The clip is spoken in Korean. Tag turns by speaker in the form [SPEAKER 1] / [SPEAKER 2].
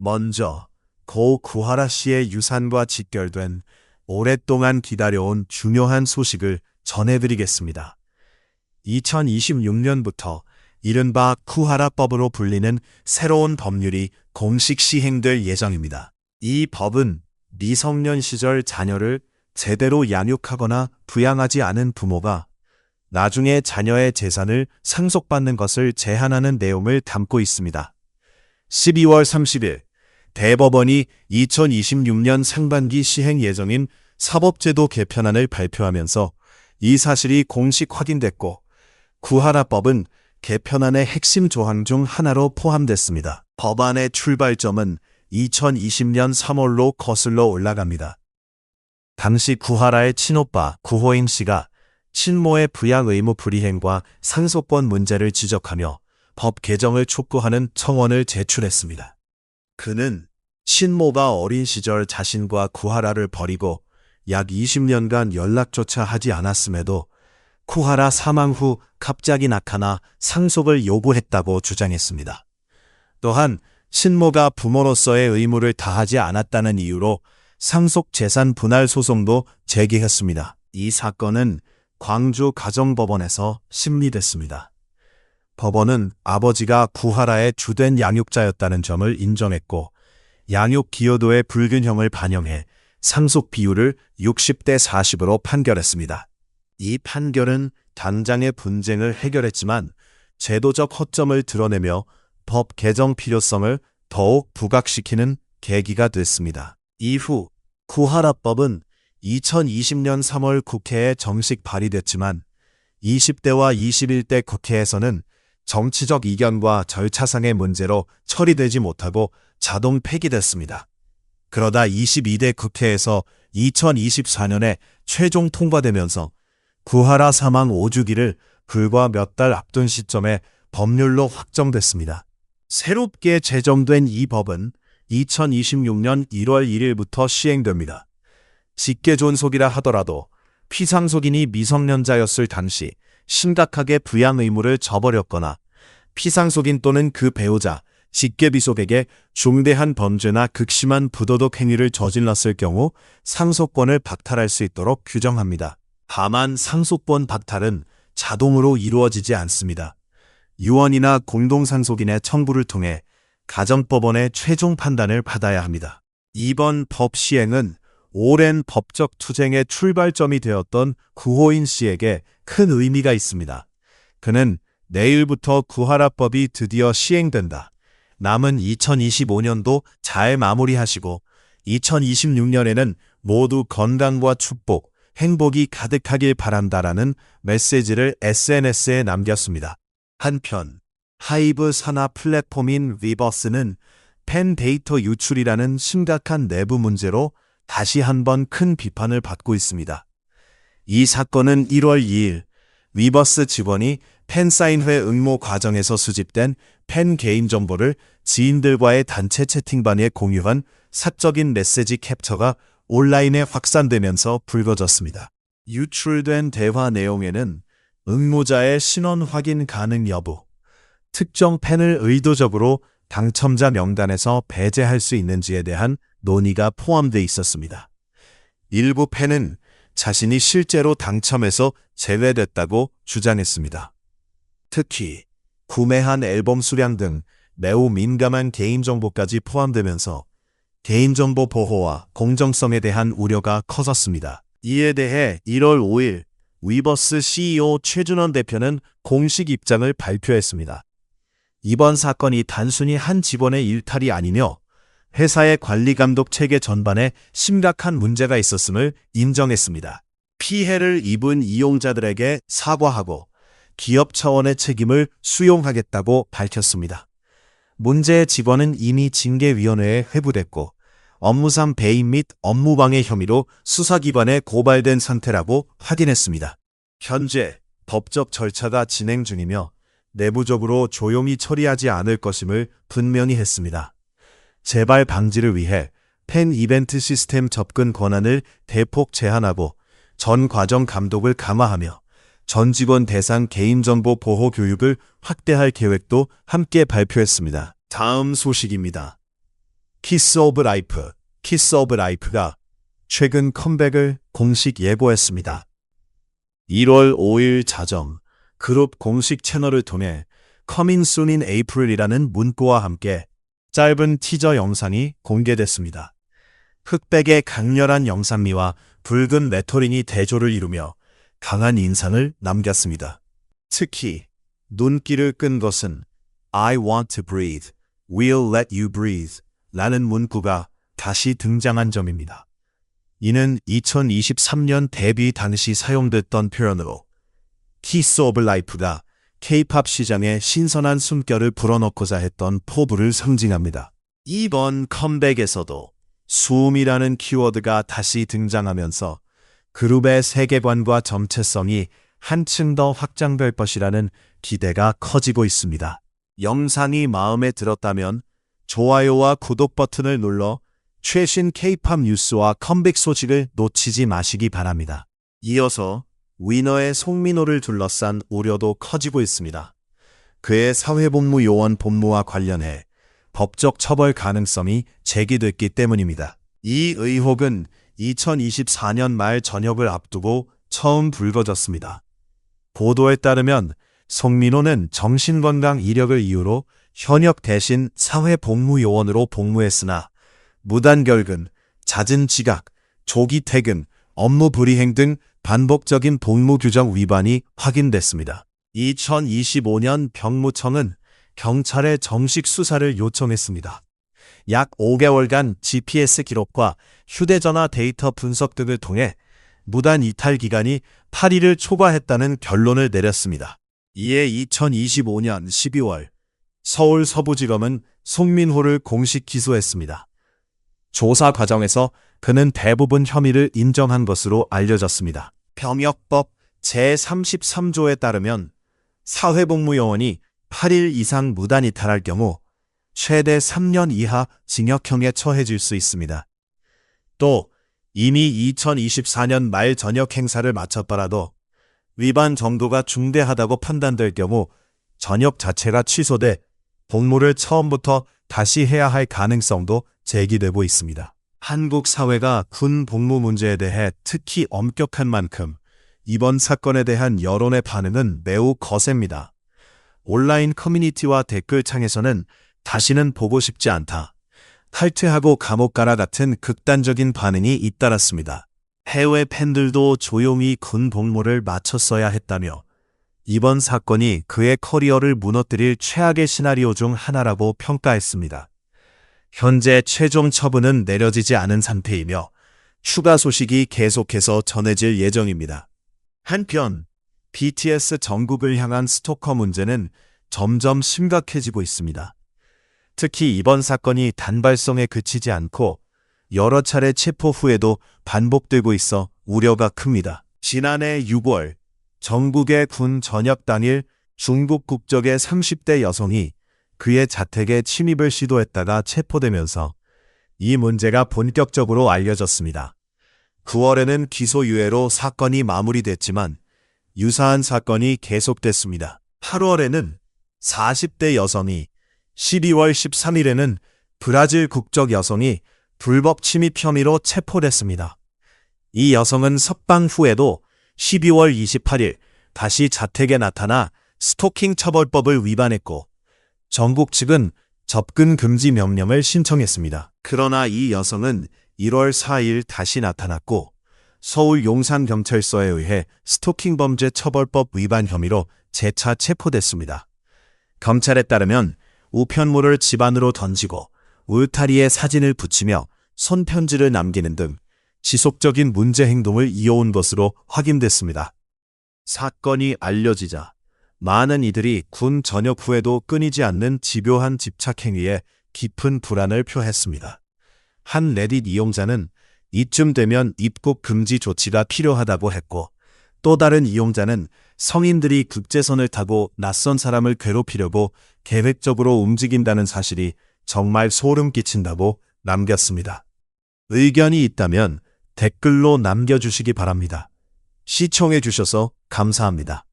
[SPEAKER 1] 먼저 고 구하라 씨의 유산과 직결된 오랫동안 기다려온 중요한 소식을 전해드리겠습니다. 2026년부터 이른바 쿠하라법으로 불리는 새로운 법률이 공식 시행될 예정입니다. 이 법은 미성년 시절 자녀를 제대로 양육하거나 부양하지 않은 부모가 나중에 자녀의 재산을 상속받는 것을 제한하는 내용을 담고 있습니다. 12월 30일 대법원이 2026년 상반기 시행 예정인 사법제도 개편안을 발표하면서 이 사실이 공식 확인됐고 구하라법은 개편안의 핵심 조항 중 하나로 포함됐습니다. 법안의 출발점은 2020년 3월로 거슬러 올라갑니다. 당시 구하라의 친오빠 구호인 씨가 친모의 부양 의무 불이행과 상속권 문제를 지적하며 법 개정을 촉구하는 청원을 제출했습니다. 그는 친모가 어린 시절 자신과 구하라를 버리고 약 20년간 연락조차 하지 않았음에도 구하라 사망 후 갑자기 나타나 상속을 요구했다고 주장했습니다. 또한 친모가 부모로서의 의무를 다하지 않았다는 이유로 상속 재산 분할 소송도 제기했습니다. 이 사건은 광주 가정법원에서 심리됐습니다. 법원은 아버지가 구하라의 주된 양육자였다는 점을 인정했고 양육 기여도의 불균형을 반영해 상속 비율을 60대 40으로 판결했습니다. 이 판결은 당장의 분쟁을 해결했지만 제도적 허점을 드러내며 법 개정 필요성을 더욱 부각시키는 계기가 됐습니다. 이후 구하라법은 2020년 3월 국회에 정식 발의됐지만 20대와 21대 국회에서는 정치적 이견과 절차상의 문제로 처리되지 못하고 자동 폐기됐습니다. 그러다 22대 국회에서 2024년에 최종 통과되면서 구하라 사망 5주기를 불과 몇 달 앞둔 시점에 법률로 확정됐습니다. 새롭게 제정된 이 법은 2026년 1월 1일부터 시행됩니다. 직계존속이라 하더라도 피상속인이 미성년자였을 당시 심각하게 부양 의무를 저버렸거나 피상속인 또는 그 배우자, 직계비속에게 중대한 범죄나 극심한 부도덕 행위를 저질렀을 경우 상속권을 박탈할 수 있도록 규정합니다. 다만 상속권 박탈은 자동으로 이루어지지 않습니다. 유언이나 공동상속인의 청구를 통해 가정법원의 최종 판단을 받아야 합니다. 이번 법 시행은 오랜 법적 투쟁의 출발점이 되었던 구호인 씨에게 큰 의미가 있습니다. 그는 내일부터 구하라법이 드디어 시행된다. 남은 2025년도 잘 마무리하시고 2026년에는 모두 건강과 축복, 행복이 가득하길 바란다라는 메시지를 SNS에 남겼습니다. 한편 하이브 산하 플랫폼인 위버스는 팬 데이터 유출이라는 심각한 내부 문제로 다시 한번 큰 비판을 받고 있습니다. 이 사건은 1월 2일 위버스 직원이 팬사인회 응모 과정에서 수집된 팬 개인정보를 지인들과의 단체 채팅방에 공유한 사적인 메시지 캡처가 온라인에 확산되면서 불거졌습니다. 유출된 대화 내용에는 응모자의 신원 확인 가능 여부, 특정 팬을 의도적으로 당첨자 명단에서 배제할 수 있는지에 대한 논의가 포함되어 있었습니다. 일부 팬은 자신이 실제로 당첨해서 제외됐다고 주장했습니다. 특히 구매한 앨범 수량 등 매우 민감한 개인정보까지 포함되면서 개인정보 보호와 공정성에 대한 우려가 커졌습니다. 이에 대해 1월 5일 위버스 CEO 최준원 대표는 공식 입장을 발표했습니다. 이번 사건이 단순히 한 직원의 일탈이 아니며 회사의 관리감독 체계 전반에 심각한 문제가 있었음을 인정했습니다. 피해를 입은 이용자들에게 사과하고 기업 차원의 책임을 수용하겠다고 밝혔습니다. 문제의 직원은 이미 징계위원회에 회부됐고 업무상 배임 및 업무방해 혐의로 수사기관에 고발된 상태라고 확인했습니다. 현재 법적 절차가 진행 중이며 내부적으로 조용히 처리하지 않을 것임을 분명히 했습니다. 재발 방지를 위해 팬 이벤트 시스템 접근 권한을 대폭 제한하고 전 과정 감독을 강화하며 전 직원 대상 개인정보 보호 교육을 확대할 계획도 함께 발표했습니다. 다음 소식입니다. 키스 오브 라이프, 키스 오브 라이프가 최근 컴백을 공식 예고했습니다. 1월 5일 자정, 그룹 공식 채널을 통해 Coming Soon in April이라는 문구와 함께 짧은 티저 영상이 공개됐습니다. 흑백의 강렬한 영상미와 붉은 레터링이 대조를 이루며 강한 인상을 남겼습니다. 특히 눈길을 끈 것은 I want to breathe, we'll let you breathe 라는 문구가 다시 등장한 점입니다. 이는 2023년 데뷔 당시 사용됐던 표현으로 키스 오브 라이프가 K-팝 시장에 신선한 숨결을 불어넣고자 했던 포부를 상징합니다. 이번 컴백에서도 숨이라는 키워드가 다시 등장하면서 그룹의 세계관과 정체성이 한층 더 확장될 것이라는 기대가 커지고 있습니다. 영상이 마음에 들었다면 좋아요와 구독 버튼을 눌러 최신 K-팝 뉴스와 컴백 소식을 놓치지 마시기 바랍니다. 이어서 위너의 송민호를 둘러싼 우려도 커지고 있습니다. 그의 사회복무 요원 복무와 관련해 법적 처벌 가능성이 제기됐기 때문입니다. 이 의혹은 2024년 말 전역을 앞두고 처음 불거졌습니다. 보도에 따르면 송민호는 정신건강 이력을 이유로 현역 대신 사회복무요원으로 복무했으나 무단결근, 잦은 지각, 조기 퇴근, 업무 불이행 등 반복적인 복무 규정 위반이 확인됐습니다. 2025년 병무청은 경찰에 정식 수사를 요청했습니다. 약 5개월간 GPS 기록과 휴대전화 데이터 분석 등을 통해 무단 이탈 기간이 8일을 초과했다는 결론을 내렸습니다. 이에 2025년 12월 서울 서부지검은 송민호를 공식 기소했습니다. 조사 과정에서 그는 대부분 혐의를 인정한 것으로 알려졌습니다. 병역법 제33조에 따르면 사회복무요원이 8일 이상 무단 이탈할 경우 최대 3년 이하 징역형에 처해질 수 있습니다. 또 이미 2024년 말 전역 행사를 마쳤더라도 위반 정도가 중대하다고 판단될 경우 전역 자체가 취소돼 복무를 처음부터 다시 해야 할 가능성도 제기되고 있습니다. 한국 사회가 군 복무 문제에 대해 특히 엄격한 만큼 이번 사건에 대한 여론의 반응은 매우 거셉니다. 온라인 커뮤니티와 댓글창에서는 다시는 보고 싶지 않다, 탈퇴하고 감옥 가라 같은 극단적인 반응이 잇따랐습니다. 해외 팬들도 조용히 군 복무를 마쳤어야 했다며 이번 사건이 그의 커리어를 무너뜨릴 최악의 시나리오 중 하나라고 평가했습니다. 현재 최종 처분은 내려지지 않은 상태이며 추가 소식이 계속해서 전해질 예정입니다. 한편 BTS 정국을 향한 스토커 문제는 점점 심각해지고 있습니다. 특히 이번 사건이 단발성에 그치지 않고 여러 차례 체포 후에도 반복되고 있어 우려가 큽니다. 지난해 6월 정국의 군 전역 당일 중국 국적의 30대 여성이 그의 자택에 침입을 시도했다가 체포되면서 이 문제가 본격적으로 알려졌습니다. 9월에는 기소유예로 사건이 마무리됐지만 유사한 사건이 계속됐습니다. 8월에는 40대 여성이, 12월 13일에는 브라질 국적 여성이 불법 침입 혐의로 체포됐습니다. 이 여성은 석방 후에도 12월 28일 다시 자택에 나타나 스토킹 처벌법을 위반했고 정국 측은 접근 금지 명령을 신청했습니다. 그러나 이 여성은 1월 4일 다시 나타났고 서울 용산경찰서에 의해 스토킹 범죄 처벌법 위반 혐의로 재차 체포됐습니다. 검찰에 따르면 우편물을 집 안으로 던지고 울타리에 사진을 붙이며 손편지를 남기는 등 지속적인 문제 행동을 이어온 것으로 확인됐습니다. 사건이 알려지자 많은 이들이 군 전역 후에도 끊이지 않는 집요한 집착 행위에 깊은 불안을 표했습니다. 한 레딧 이용자는 이쯤 되면 입국 금지 조치가 필요하다고 했고 또 다른 이용자는 성인들이 국제선을 타고 낯선 사람을 괴롭히려고 계획적으로 움직인다는 사실이 정말 소름 끼친다고 남겼습니다. 의견이 있다면 댓글로 남겨주시기 바랍니다. 시청해 주셔서 감사합니다.